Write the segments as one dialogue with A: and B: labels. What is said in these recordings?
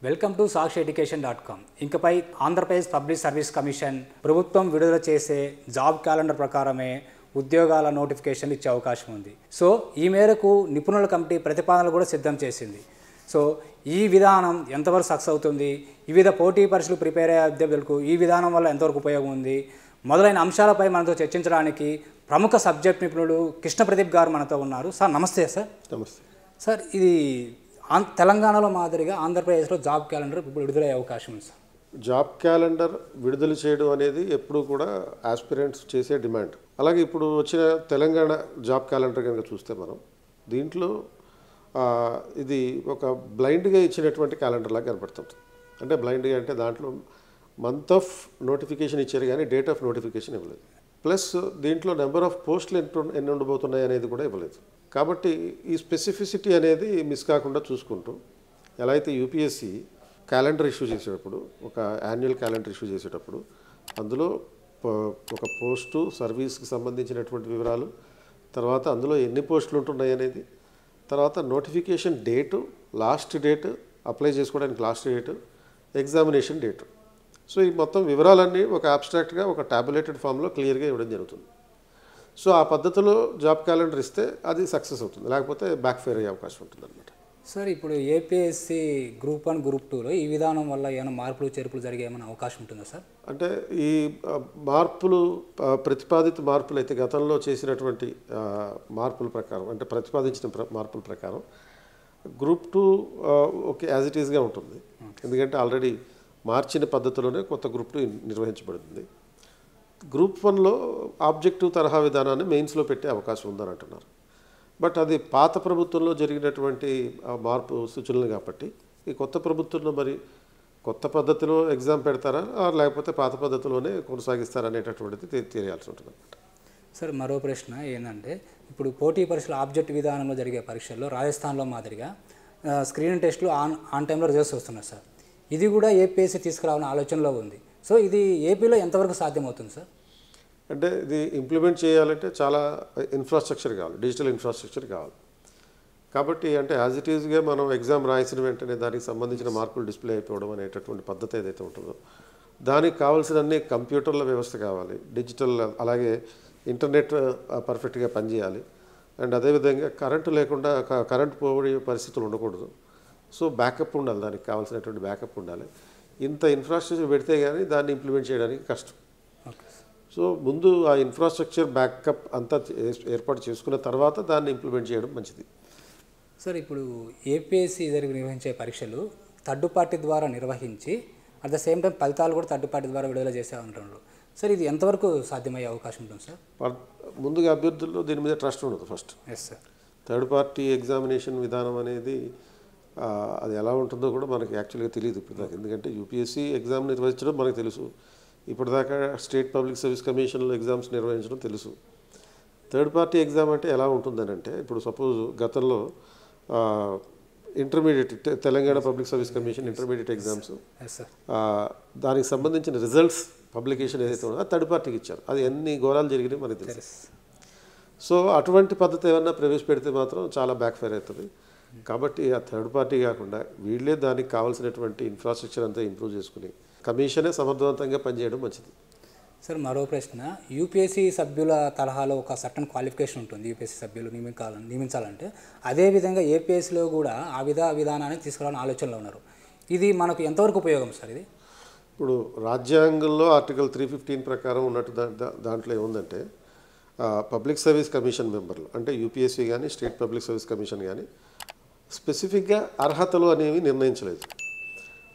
A: Welcome to sakshiyeducation.com. ఇంకపై Andhra Pradesh public service commission ప్రభుత్వం విడుదల చేసే జాబ్ క్యాలెండర్ ప్రకారమే ఉద్యోగాల నోటిఫికేషన్లు ఇచ్చే అవకాశం ఉంది. సో ఈ మేరకు నిపుణుల కమిటీ ప్రతిపాదనలు కూడా సిద్ధం చేసింది. సో ఈ విధానం ఎంతవరకు సక్సెస్ అవుతుంది, వివిధ పోటీ పరీక్షలు ప్రిపేర్ అయ్యే అభ్యర్థులకు ఈ విధానం వల్ల ఎంతవరకు ఉపయోగం ఉంది మొదలైన అంశాలపై మనతో చర్చించడానికి ప్రముఖ సబ్జెక్ట్ నిపుణుడు కృష్ణ ప్రదీప్ గారు మనతో ఉన్నారు. సార్ నమస్తే. సార్
B: నమస్తే
A: సార్, ఇది తెలంగాణలో మాదిరిగా ఆంధ్రప్రదేశ్లో జాబ్ క్యాలెండర్ విడుదలయ్యే అవకాశం ఉంది సార్.
B: జాబ్ క్యాలెండర్ విడుదల చేయడం అనేది ఎప్పుడు కూడా ఆస్పిరెంట్స్ చేసే డిమాండ్. అలాగే ఇప్పుడు వచ్చిన తెలంగాణ జాబ్ క్యాలెండర్ కనుక చూస్తే మనం దీంట్లో ఇది ఒక బ్లైండ్గా ఇచ్చినటువంటి క్యాలెండర్ లాగా కనపడుతుంది. అంటే బ్లైండ్గా అంటే దాంట్లో మంత్ ఆఫ్ నోటిఫికేషన్ ఇచ్చారు కానీ డేట్ ఆఫ్ నోటిఫికేషన్ ఇవ్వలేదు. ప్లస్ దీంట్లో నెంబర్ ఆఫ్ పోస్టులు ఎన్ని ఉండబోతున్నాయి అనేది కూడా ఇవ్వలేదు. కాబట్టి ఈ స్పెసిఫిసిటీ అనేది మిస్ కాకుండా చూసుకుంటూ ఎలా అయితే యూపీఎస్సీ క్యాలెండర్ ఇష్యూ చేసేటప్పుడు ఒక యాన్యువల్ క్యాలెండర్ ఇష్యూ చేసేటప్పుడు అందులో ఒక పోస్టు సర్వీస్కి సంబంధించినటువంటి వివరాలు, తర్వాత అందులో ఎన్ని పోస్టులు ఉంటున్నాయి అనేది, తర్వాత notification date, last date, apply చేసుకోవడానికి last date, examination date. So ఈ మొత్తం వివరాలన్నీ ఒక అబ్స్ట్రాక్ట్గా ఒక టాబులేటెడ్ ఫామ్లో క్లియర్గా ఇవ్వడం జరుగుతుంది. సో ఆ పద్ధతిలో జాబ్ క్యాలెండర్ ఇస్తే అది సక్సెస్ అవుతుంది, లేకపోతే బ్యాక్ ఫైర్ అయ్యే అవకాశం ఉంటుంది అనమాట.
A: సార్, ఇప్పుడు ఏపీఎస్సీ గ్రూప్ 1 గ్రూప్ 2లో ఈ విధానం వల్ల ఏమైనా మార్పులు చేర్పులు జరిగే ఏమైనా అవకాశం ఉంటుందా సార్?
B: అంటే ఈ మార్పులు ప్రతిపాదిత మార్పులు అయితే గతంలో చేసినటువంటి మార్పుల ప్రకారం, అంటే ప్రతిపాదించిన మార్పుల ప్రకారం గ్రూప్ 2 ఓకే యాజ్ ఇట్ ఈస్గా ఉంటుంది. ఎందుకంటే ఆల్రెడీ మార్చిన పద్ధతిలోనే కొత్త గ్రూప్ 2 నిర్వహించబడుతుంది. గ్రూప్ 1లో ఆబ్జెక్టివ్ తరహా విధానాన్ని మెయిన్స్లో పెట్టే అవకాశం ఉందని అంటున్నారు. బట్ అది పాత ప్రభుత్వంలో జరిగినటువంటి మార్పు సూచనలు కాబట్టి ఈ కొత్త ప్రభుత్వంలో మరి కొత్త పద్ధతిలో ఎగ్జామ్ పెడతారా లేకపోతే పాత పద్ధతిలోనే కొనసాగిస్తారా అనేటటువంటిది తెలియాల్సి ఉంటుంది అనమాట.
A: సార్, మరో ప్రశ్న ఏంటంటే, ఇప్పుడు పోటీ పరీక్షలు ఆబ్జెక్ట్ విధానంలో జరిగే పరీక్షల్లో రాజస్థాన్లో మాదిరిగా స్క్రీనింగ్ టెస్టులు ఆన్ టైంలో రిజల్ట్స్ వస్తున్నాయి సార్. ఇది కూడా ఏపీఎస్సీ తీసుకురావాలని ఆలోచనలో ఉంది. సో ఇది ఏపీలో ఎంతవరకు సాధ్యమవుతుంది సార్?
B: అంటే ఇది ఇంప్లిమెంట్ చేయాలంటే చాలా ఇన్ఫ్రాస్ట్రక్చర్ కావాలి, డిజిటల్ ఇన్ఫ్రాస్ట్రక్చర్ కావాలి. కాబట్టి అంటే యాజ్ ఇట్ ఈజ్గా మనం ఎగ్జామ్ రాసిన వెంటనే దానికి సంబంధించిన మార్కులు డిస్ప్లే అయిపోవడం అనేటటువంటి పద్ధతి ఏదైతే ఉంటుందో దానికి కావాల్సిన అన్ని కంప్యూటర్ల వ్యవస్థ కావాలి, డిజిటల్, అలాగే ఇంటర్నెట్ పర్ఫెక్ట్గా పనిచేయాలి. అండ్ అదేవిధంగా కరెంటు లేకుండా కరెంటు పోయే పరిస్థితులు ఉండకూడదు. సో బ్యాకప్ ఉండాలి, దానికి కావాల్సినటువంటి బ్యాకప్ ఉండాలి. ఇంత ఇన్ఫ్రాస్ట్రక్చర్ పెడితే కానీ దాన్ని ఇంప్లిమెంట్ చేయడానికి కష్టం. సో ముందు ఆ ఇన్ఫ్రాస్ట్రక్చర్ బ్యాకప్ అంతా ఏర్పాటు చేసుకున్న తర్వాత దాన్ని ఇంప్లిమెంట్ చేయడం మంచిది.
A: సార్, ఇప్పుడు ఏపీఎస్సీ నిర్వహించే పరీక్షలు థర్డ్ పార్టీ ద్వారా నిర్వహించి అట్ ద సేమ్ టైం ఫలితాలు కూడా థర్డ్ పార్టీ ద్వారా విడుదల చేసే అంటున్నారు. సార్, ఇది ఎంతవరకు సాధ్యమయ్యే అవకాశం ఉంటుంది సార్?
B: ముందుగా అభ్యర్థుల్లో దీని మీద ట్రస్ట్ ఉండదు first.
A: Yes sir.
B: Third party examination విధానం అనేది అది ఎలా ఉంటుందో కూడా మనకి యాక్చువల్గా తెలియదు ఇప్పటిదాకా. ఎందుకంటే యూపీఎస్సీ ఎగ్జామ్ నిర్వహించడం మనకు తెలుసు, ఇప్పటిదాకా స్టేట్ పబ్లిక్ సర్వీస్ కమిషన్లో ఎగ్జామ్స్ నిర్వహించడం తెలుసు. థర్డ్ పార్టీ ఎగ్జామ్ అంటే ఎలా ఉంటుందని అంటే, ఇప్పుడు సపోజ్ గతంలో intermediate Telangana public service commission intermediate exams దానికి సంబంధించిన రిజల్ట్స్ పబ్లికేషన్ ఏదైతే ఉందో అది థర్డ్ పార్టీకి ఇచ్చారు. అది ఎన్ని ఘోరాలు జరిగినాయి మనకి తెలుసు. సో అటువంటి పద్ధతి ఏమన్నా ప్రవేశపెడితే మాత్రం చాలా బ్యాక్ ఫైర్ అవుతుంది. కాబట్టి ఆ థర్డ్ పార్టీ కాకుండా వీళ్ళే దానికి కావాల్సినటువంటి ఇన్ఫ్రాస్ట్రక్చర్ అంతా ఇంప్రూవ్ చేసుకుని కమిషనే సమర్థవంతంగా పనిచేయడం మంచిది.
A: సార్, మరో ప్రశ్న, యూపీఎస్సీ సభ్యుల తరహాలో ఒక సర్టన్ క్వాలిఫికేషన్ ఉంటుంది యూపీఎస్సీ సభ్యులు నియమించాలంటే, అదేవిధంగా ఏపీఎస్సీలో కూడా ఆ విధానాన్ని తీసుకురావాలని ఆలోచనలో ఉన్నారు. ఇది మనకు ఎంతవరకు ఉపయోగం సార్? ఇది
B: ఇప్పుడు రాజ్యాంగంలో ఆర్టికల్ 315 ప్రకారం ఉన్నట్టు దాంట్లో ఏముందంటే పబ్లిక్ సర్వీస్ కమిషన్ మెంబర్లు అంటే యూపీఎస్సీ కానీ స్టేట్ పబ్లిక్ సర్వీస్ కమిషన్ కానీ స్పెసిఫిక్గా అర్హతలు అనేవి నిర్ణయించలేదు.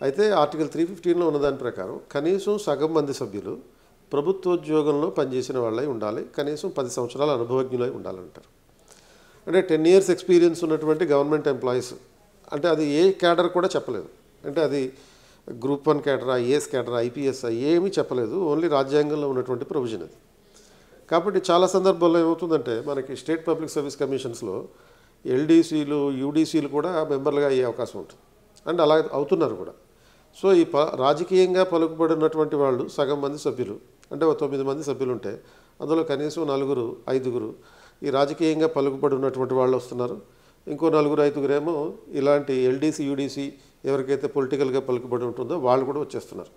B: అయితే ఆర్టికల్ 315లో ఉన్న దాని ప్రకారం కనీసం సగం మంది సభ్యులు ప్రభుత్వోద్యోగంలో పనిచేసిన వాళ్ళై ఉండాలి, కనీసం 10 సంవత్సరాల అనుభవజ్ఞులై ఉండాలంటారు. అంటే 10 years ఎక్స్పీరియన్స్ ఉన్నటువంటి గవర్నమెంట్ ఎంప్లాయీస్, అంటే అది ఏ క్యాడర్ కూడా చెప్పలేదు. అంటే అది group 1 cadre, IAS cadre, IPS ఏమీ చెప్పలేదు, ఓన్లీ రాజ్యాంగంలో ఉన్నటువంటి ప్రొవిజన్ అది. కాబట్టి చాలా సందర్భాల్లో ఏమవుతుందంటే మనకి స్టేట్ పబ్లిక్ సర్వీస్ కమిషన్స్లో ఎల్డీసీలు, యూడీసీలు కూడా మెంబర్లుగా అయ్యే అవకాశం ఉంటుంది. అండ్ అలా అవుతున్నారు కూడా. సో ఈ రాజకీయంగా పలుకుబడినటువంటి వాళ్ళు సగం మంది సభ్యులు, అంటే 9 మంది సభ్యులు ఉంటే అందులో కనీసం 4, 5 ఈ రాజకీయంగా పలుకుబడి ఉన్నటువంటి వాళ్ళు వస్తున్నారు. ఇంకో 4, 5 ఇలాంటి ఎల్డీసీ, యూడీసీ ఎవరికైతే పొలిటికల్గా పలుకుబడి ఉంటుందో వాళ్ళు కూడా వచ్చేస్తున్నారు.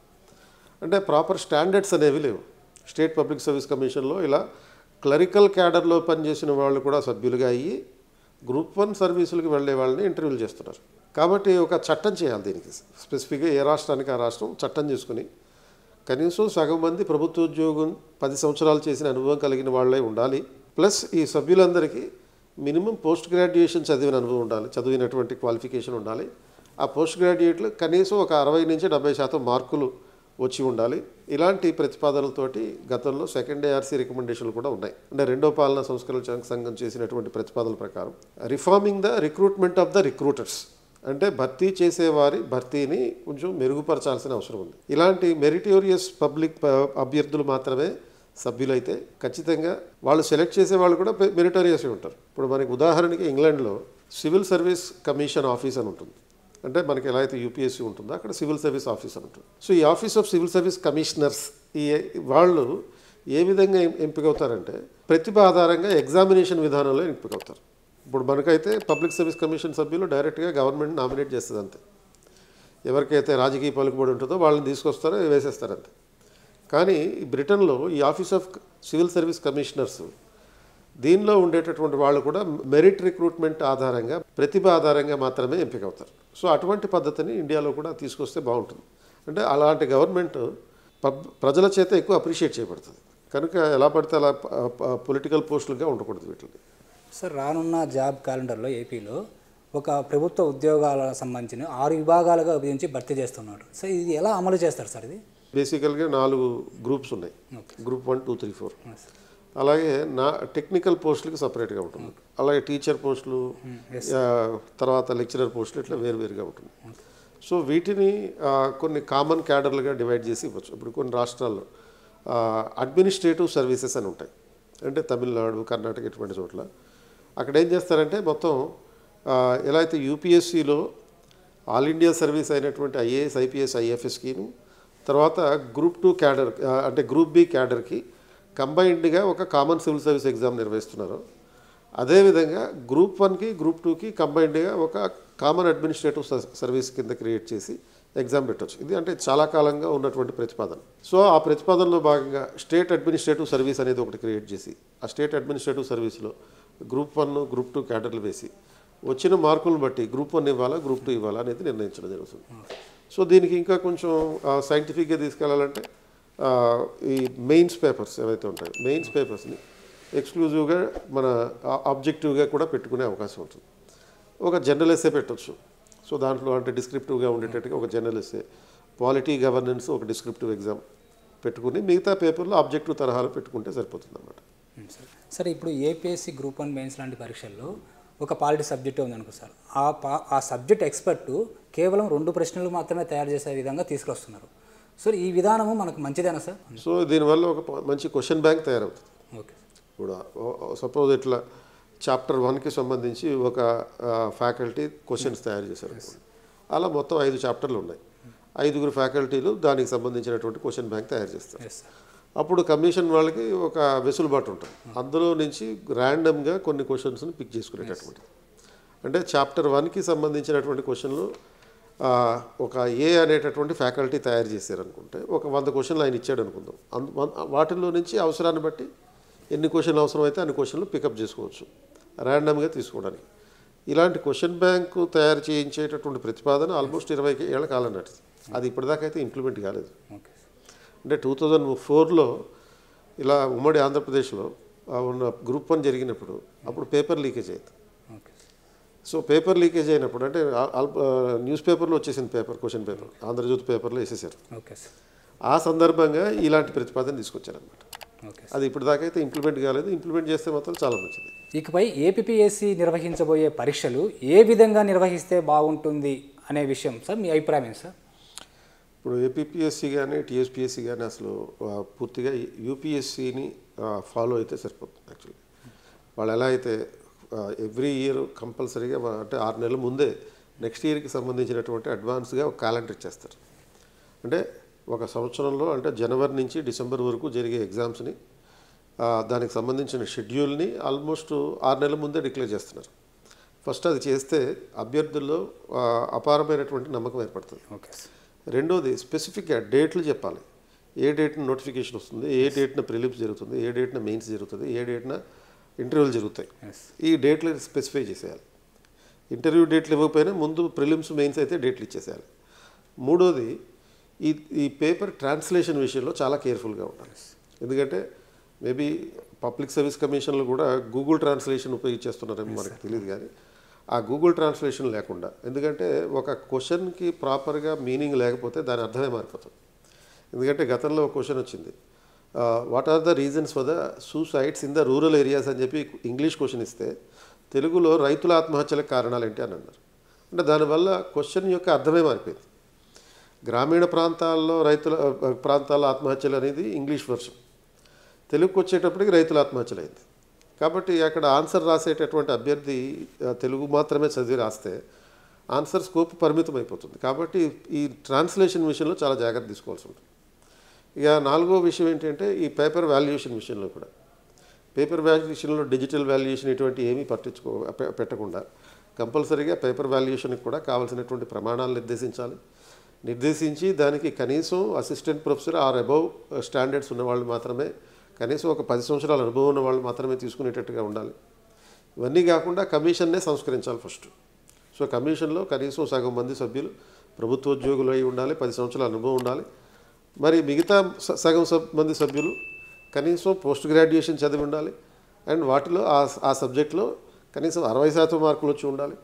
B: అంటే ప్రాపర్ స్టాండర్డ్స్ అనేవి లేవు. స్టేట్ పబ్లిక్ సర్వీస్ కమిషన్లో ఇలా క్లరికల్ క్యాడర్లో పనిచేసిన వాళ్ళు కూడా సభ్యులుగా అయ్యి గ్రూప్ 1 సర్వీసులకు వెళ్ళే వాళ్ళని ఇంటర్వ్యూలు చేస్తున్నారు. కాబట్టి ఒక చట్టం చేయాలి దీనికి. స్పెసిఫిక్గా ఏ రాష్ట్రానికి ఆ రాష్ట్రం చట్టం చేసుకుని కనీసం సగం మంది ప్రభుత్వ ఉద్యోగం 10 సంవత్సరాలు చేసిన అనుభవం కలిగిన వాళ్ళే ఉండాలి. ప్లస్ ఈ సభ్యులందరికీ మినిమం పోస్ట్ గ్రాడ్యుయేషన్ చదివిన అనుభవం ఉండాలి, చదివినటువంటి క్వాలిఫికేషన్ ఉండాలి. ఆ పోస్ట్ గ్రాడ్యుయేట్లు కనీసం ఒక 60 నుంచి 70% మార్కులు వచ్చి ఉండాలి. ఇలాంటి ప్రతిపాదనలతోటి గతంలో సెకండ్ ARC రికమెండేషన్లు కూడా ఉన్నాయి. అంటే రెండో పాలనా సంస్కరణ సంఘం చేసినటువంటి ప్రతిపాదనల ప్రకారం reforming the recruitment of the recruiters, అంటే భర్తీ చేసేవారి భర్తీని కొంచెం మెరుగుపరచాల్సిన అవసరం ఉంది. ఇలాంటి మెరిటోరియస్ పబ్లిక్ అభ్యర్థులు మాత్రమే సభ్యులైతే ఖచ్చితంగా వాళ్ళు సెలెక్ట్ చేసే వాళ్ళు కూడా మెరిటోరియస్ ఉంటారు. ఇప్పుడు మనకి ఉదాహరణకి ఇంగ్లాండ్లో సివిల్ సర్వీస్ కమిషన్ ఆఫీస్ అని ఉంటుంది. అంటే మనకి ఎలా అయితే UPSC ఉంటుందో అక్కడ సివిల్ సర్వీస్ ఆఫీస్ అని ఉంటుంది. సో ఈ office of civil service commissioners వాళ్ళు ఏ విధంగా ఎంపికవుతారంటే ప్రతిభ ఆధారంగా ఎగ్జామినేషన్ విధానంలో ఎంపికవుతారు. ఇప్పుడు మనకైతే పబ్లిక్ సర్వీస్ కమిషన్ సభ్యులు డైరెక్ట్గా గవర్నమెంట్ నామినేట్ చేస్తుంది అంతే. ఎవరికైతే రాజకీయ పలుకుబడి ఉంటుందో వాళ్ళని తీసుకొస్తారో వేసేస్తారు అంతే. కానీ బ్రిటన్లో ఈ office of civil service commissioners దీనిలో ఉండేటటువంటి వాళ్ళు కూడా మెరిట్ రిక్రూట్మెంట్ ఆధారంగా ప్రతిభ ఆధారంగా మాత్రమే ఎంపికవుతారు. సో అటువంటి పద్ధతిని ఇండియాలో కూడా తీసుకొస్తే బాగుంటుంది. అంటే అలాంటి గవర్నమెంట్ ప్రజల చేత ఎక్కువ అప్రిషియేట్ చేయబడుతుంది. కనుక ఎలా పడితే అలా పొలిటికల్ పోస్టులుగా ఉండకూడదు వీటిని.
A: సార్, రానున్న జాబ్ క్యాలెండర్లో ఏపీలో ఒక ప్రభుత్వ ఉద్యోగాలకు సంబంధించిన 6 విభాగాలుగా విభజించి భర్తీ చేస్తున్నాడు. సో ఇది ఎలా అమలు చేస్తారు సార్? ఇది
B: బేసికల్గా 4 గ్రూప్స్ ఉన్నాయి. గ్రూప్ 1, 2, 3, 4. అలాగే టెక్నికల్ పోస్టులకి సపరేట్గా ఉంటుంది. అలాగే టీచర్ పోస్టులు, తర్వాత లెక్చరర్ పోస్టులు ఇట్లా వేరువేరుగా ఉంటుంది. సో వీటిని కొన్ని కామన్ క్యాడర్లుగా డివైడ్ చేసి ఇవ్వచ్చు. ఇప్పుడు కొన్ని రాష్ట్రాల్లో అడ్మినిస్ట్రేటివ్ సర్వీసెస్ అని ఉంటాయి. అంటే తమిళనాడు, కర్ణాటక ఇటువంటి చోట్ల అక్కడ ఏం చేస్తారంటే మొత్తం ఎలా అయితే UPSCలో ఆల్ ఇండియా సర్వీస్ అయినటువంటి IAS, IPS, IFSకిను తర్వాత గ్రూప్ 2 క్యాడర్ అంటే గ్రూప్ B క్యాడర్కి కంబైన్డ్గా ఒక కామన్ సివిల్ సర్వీస్ ఎగ్జామ్ నిర్వహిస్తున్నారు. అదేవిధంగా గ్రూప్ 1కి గ్రూప్ 2కి కంబైన్డ్గా ఒక కామన్ అడ్మినిస్ట్రేటివ్ సర్వీస్ కింద క్రియేట్ చేసి ఎగ్జామ్ పెట్టవచ్చు. ఇది అంటే చాలా కాలంగా ఉన్నటువంటి ప్రతిపాదన. సో ఆ ప్రతిపాదనలో భాగంగా స్టేట్ అడ్మినిస్ట్రేటివ్ సర్వీస్ అనేది ఒకటి క్రియేట్ చేసి ఆ స్టేట్ అడ్మినిస్ట్రేటివ్ సర్వీస్లో గ్రూప్ 1, గ్రూప్ 2 క్యాడర్లు వేసి వచ్చిన మార్కులను బట్టి గ్రూప్ 1 ఇవ్వాలా, గ్రూప్ 2 ఇవ్వాలా అనేది నిర్ణయించడం జరుగుతుంది. సో దీనికి ఇంకా కొంచెం సైంటిఫిక్గా తీసుకెళ్లాలంటే ఈ మెయిన్స్ పేపర్స్ ఏవైతే ఉంటాయో మెయిన్స్ పేపర్స్ని ఎక్స్క్లూజివ్గా మన ఆబ్జెక్టివ్గా కూడా పెట్టుకునే అవకాశం ఉంటుంది. ఒక జనరల్ ఎస్సే పెట్టవచ్చు. సో దాంట్లో అంటే డిస్క్రిప్టివ్గా ఉండేటట్టుగా ఒక జనరల్ ఎస్సే, పాలిటీ గవర్నెన్స్ ఒక డిస్క్రిప్టివ్ ఎగ్జామ్ పెట్టుకుని మిగతా పేపర్లో ఆబ్జెక్టివ్ తరహాలో పెట్టుకుంటే సరిపోతుంది అన్నమాట.
A: సార్, ఇప్పుడు APSC గ్రూప్ 1 మెయిన్స్ లాంటి పరీక్షల్లో ఒక పాలిటీ సబ్జెక్ట్ ఉందనుకో సార్, ఆ సబ్జెక్ట్ ఎక్స్పర్ట్ కేవలం 2 ప్రశ్నలు మాత్రమే తయారు చేసే విధంగా తీసుకొస్తున్నారు. సో ఈ విధానము మనకు మంచిదేనా సార్?
B: సో దీనివల్ల ఒక మంచి క్వశ్చన్ బ్యాంక్ తయారవుతుంది.
A: ఓకే.
B: ఇప్పుడు సపోజ్ ఇట్లా చాప్టర్ 1కి సంబంధించి ఒక ఫ్యాకల్టీ క్వశ్చన్స్ తయారు చేశారు. అలా మొత్తం 5 చాప్టర్లు ఉన్నాయి. 5గురు ఫ్యాకల్టీలు దానికి సంబంధించినటువంటి క్వశ్చన్ బ్యాంక్ తయారు చేస్తారు. అప్పుడు కమిషన్ వాళ్ళకి ఒక వెసులుబాటు ఉంటుంది. అందులో నుంచి ర్యాండమ్గా కొన్ని క్వశ్చన్స్ని పిక్ చేసుకునేటటువంటి. అంటే చాప్టర్ 1కి సంబంధించినటువంటి క్వశ్చన్లు ఒక A అనేటటువంటి ఫ్యాకల్టీ తయారు చేశారనుకుంటే ఒక 100 క్వశ్చన్లు ఆయన ఇచ్చాడు అనుకుందాం. వాటిల్లో నుంచి అవసరాన్ని బట్టి ఎన్ని క్వశ్చన్లు అవసరమైతే అన్ని క్వశ్చన్లు పికప్ చేసుకోవచ్చు ర్యాండమ్గా తీసుకోవడానికి. ఇలాంటి క్వశ్చన్ బ్యాంకు తయారు చేయించేటటువంటి ప్రతిపాదన ఆల్మోస్ట్ 20 ఏళ్ల కాలం నాటిది. అది ఇప్పటిదాకా అయితే ఇంప్లిమెంట్ కాలేదు. అంటే 2004లో ఇలా ఉమ్మడి ఆంధ్రప్రదేశ్లో ఉన్న గ్రూప్ 1 జరిగినప్పుడు అప్పుడు పేపర్ లీకేజ్ అయింది. సో పేపర్ లీకేజ్ అయినప్పుడు అంటే న్యూస్ పేపర్లో వచ్చేసింది క్వశ్చన్ పేపర్ ఆంధ్రజ్యోతి పేపర్లో వేసేసారు. ఆ సందర్భంగా ఇలాంటి ప్రతిపాదన తీసుకొచ్చారనమాట. అది ఇప్పటిదాకా అయితే ఇంప్లిమెంట్ కాలేదు. ఇంప్లిమెంట్ చేస్తే మాత్రం చాలా మంచిది.
A: ఇకపై APPSC నిర్వహించబోయే పరీక్షలు ఏ విధంగా నిర్వహిస్తే బాగుంటుంది అనే విషయం సార్ మీ అభిప్రాయం ఏంటి సార్?
B: ఇప్పుడు APPSC కానీ TSPSC కానీ అసలు పూర్తిగా UPSCని ఫాలో అయితే సరిపోతుంది. యాక్చువల్లీ వాళ్ళు ఎలా అయితే ఎవ్రీ ఇయర్ కంపల్సరీగా అంటే 6 నెలల ముందే నెక్స్ట్ ఇయర్కి సంబంధించినటువంటి అడ్వాన్స్గా ఒక క్యాలెండర్ ఇచ్చేస్తారు. అంటే ఒక సంవత్సరంలో అంటే జనవరి నుంచి డిసెంబర్ వరకు జరిగే ఎగ్జామ్స్ని దానికి సంబంధించిన షెడ్యూల్ని ఆల్మోస్ట్ 6 నెలల ముందే డిక్లేర్ చేస్తున్నారు. ఫస్ట్ అది చేస్తే అభ్యర్థుల్లో అపారమైనటువంటి నమ్మకం ఏర్పడుతుంది.
A: Okay sir.
B: రెండోది స్పెసిఫిక్గా డేట్లు చెప్పాలి. ఏ డేట్న నోటిఫికేషన్ వస్తుంది, ఏ డేట్న ప్రిలిమ్స్ జరుగుతుంది, ఏ డేట్న మెయిన్స్ జరుగుతుంది, ఏ డేట్న ఇంటర్వ్యూలు జరుగుతాయి. ఈ డేట్లు స్పెసిఫై చేసేయాలి. ఇంటర్వ్యూ డేట్లు ఇవ్వకపోయినా ముందు ప్రిలిమ్స్ మెయిన్స్ అయితే డేట్లు ఇచ్చేసేయాలి. మూడోది ఈ పేపర్ ట్రాన్స్లేషన్ విషయంలో చాలా కేర్ఫుల్గా ఉండాలి. ఎందుకంటే మేబీ పబ్లిక్ సర్వీస్ కమిషన్లు కూడా గూగుల్ ట్రాన్స్లేషన్ ఉపయోగించేస్తున్నారని మనకు తెలియదు. కానీ ఆ గూగుల్ ట్రాన్స్లేషన్ లేకుండా, ఎందుకంటే ఒక క్వశ్చన్కి ప్రాపర్గా మీనింగ్ లేకపోతే దాని అర్థమే మారిపోతుంది. ఎందుకంటే గతంలో ఒక క్వశ్చన్ వచ్చింది, what are the reasons for the suicides in the rural areas అని చెప్పి ఇంగ్లీష్ క్వశ్చన్ ఇస్తే తెలుగులో రైతుల ఆత్మహత్యలకు కారణాలు ఏంటి అని అన్నారు. అంటే దానివల్ల క్వశ్చన్ యొక్క అర్థమే మారిపోయింది. గ్రామీణ ప్రాంతాల ఆత్మహత్యలు అనేది ఇంగ్లీష్ వర్షన్, తెలుగుకు వచ్చేటప్పటికి రైతుల ఆత్మహత్యలు అయింది. కాబట్టి అక్కడ ఆన్సర్ రాసేటటువంటి అభ్యర్థి తెలుగు మాత్రమే చదివి రాస్తే ఆన్సర్ స్కోప్ పరిమితం అయిపోతుంది. కాబట్టి ఈ ట్రాన్స్లేషన్ విషయంలో చాలా జాగ్రత్త తీసుకోవాల్సి ఉంటుంది. ఇక నాలుగో విషయం ఏంటంటే ఈ పేపర్ వాల్యుయేషన్ విషయంలో కూడా, పేపర్ వాల్యుయేషన్లో డిజిటల్ వాల్యుయేషన్ ఇటువంటి ఏమీ పెట్టకుండా కంపల్సరీగా పేపర్ వాల్యుయేషన్కి కూడా కావాల్సినటువంటి ప్రమాణాలు నిర్దేశించి దానికి కనీసం assistant professor or above standards ఉన్నవాళ్ళు మాత్రమే, కనీసం ఒక 10 సంవత్సరాల అనుభవం ఉన్న వాళ్ళు మాత్రమే తీసుకునేటట్టుగా ఉండాలి. ఇవన్నీ కాకుండా కమిషన్నే సంస్కరించాలి ఫస్ట్. సో కమిషన్లో కనీసం సగం మంది సభ్యులు ప్రభుత్వోద్యోగులు అయి ఉండాలి, 10 సంవత్సరాల అనుభవం ఉండాలి. మరి మిగతా సగం మంది సభ్యులు కనీసం పోస్ట్ గ్రాడ్యుయేషన్ చదివి ఉండాలి. అండ్ వాటిలో ఆ సబ్జెక్ట్లో కనీసం 60% మార్కులు వచ్చి ఉండాలి.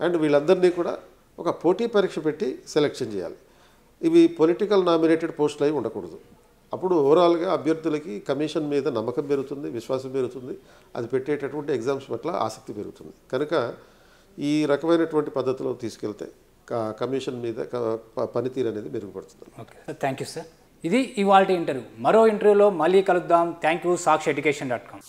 B: అండ్ వీళ్ళందరినీ కూడా ఒక పోటీ పరీక్ష పెట్టి సెలెక్షన్ చేయాలి. ఇవి పొలిటికల్ నామినేటెడ్ పోస్టులు అయి ఉండకూడదు. అప్పుడు ఓవరాల్గా అభ్యర్థులకి కమిషన్ మీద నమ్మకం పెరుగుతుంది, విశ్వాసం పెరుగుతుంది, అది పెట్టేటటువంటి ఎగ్జామ్స్ పట్ల ఆసక్తి పెరుగుతుంది. కనుక ఈ రకమైనటువంటి పద్ధతిలో తీసుకెళ్తే కమిషన్ మీద పనితీరు అనేది మెరుగుపడుతుంది.
A: Okay sir, thank you sir. ఇది ఇవాల్టి ఇంటర్వ్యూ. మరో ఇంటర్వ్యూలో మళ్ళీ కలుద్దాం. Thank you. సాక్షి ఎడ్యుకేషన్.com.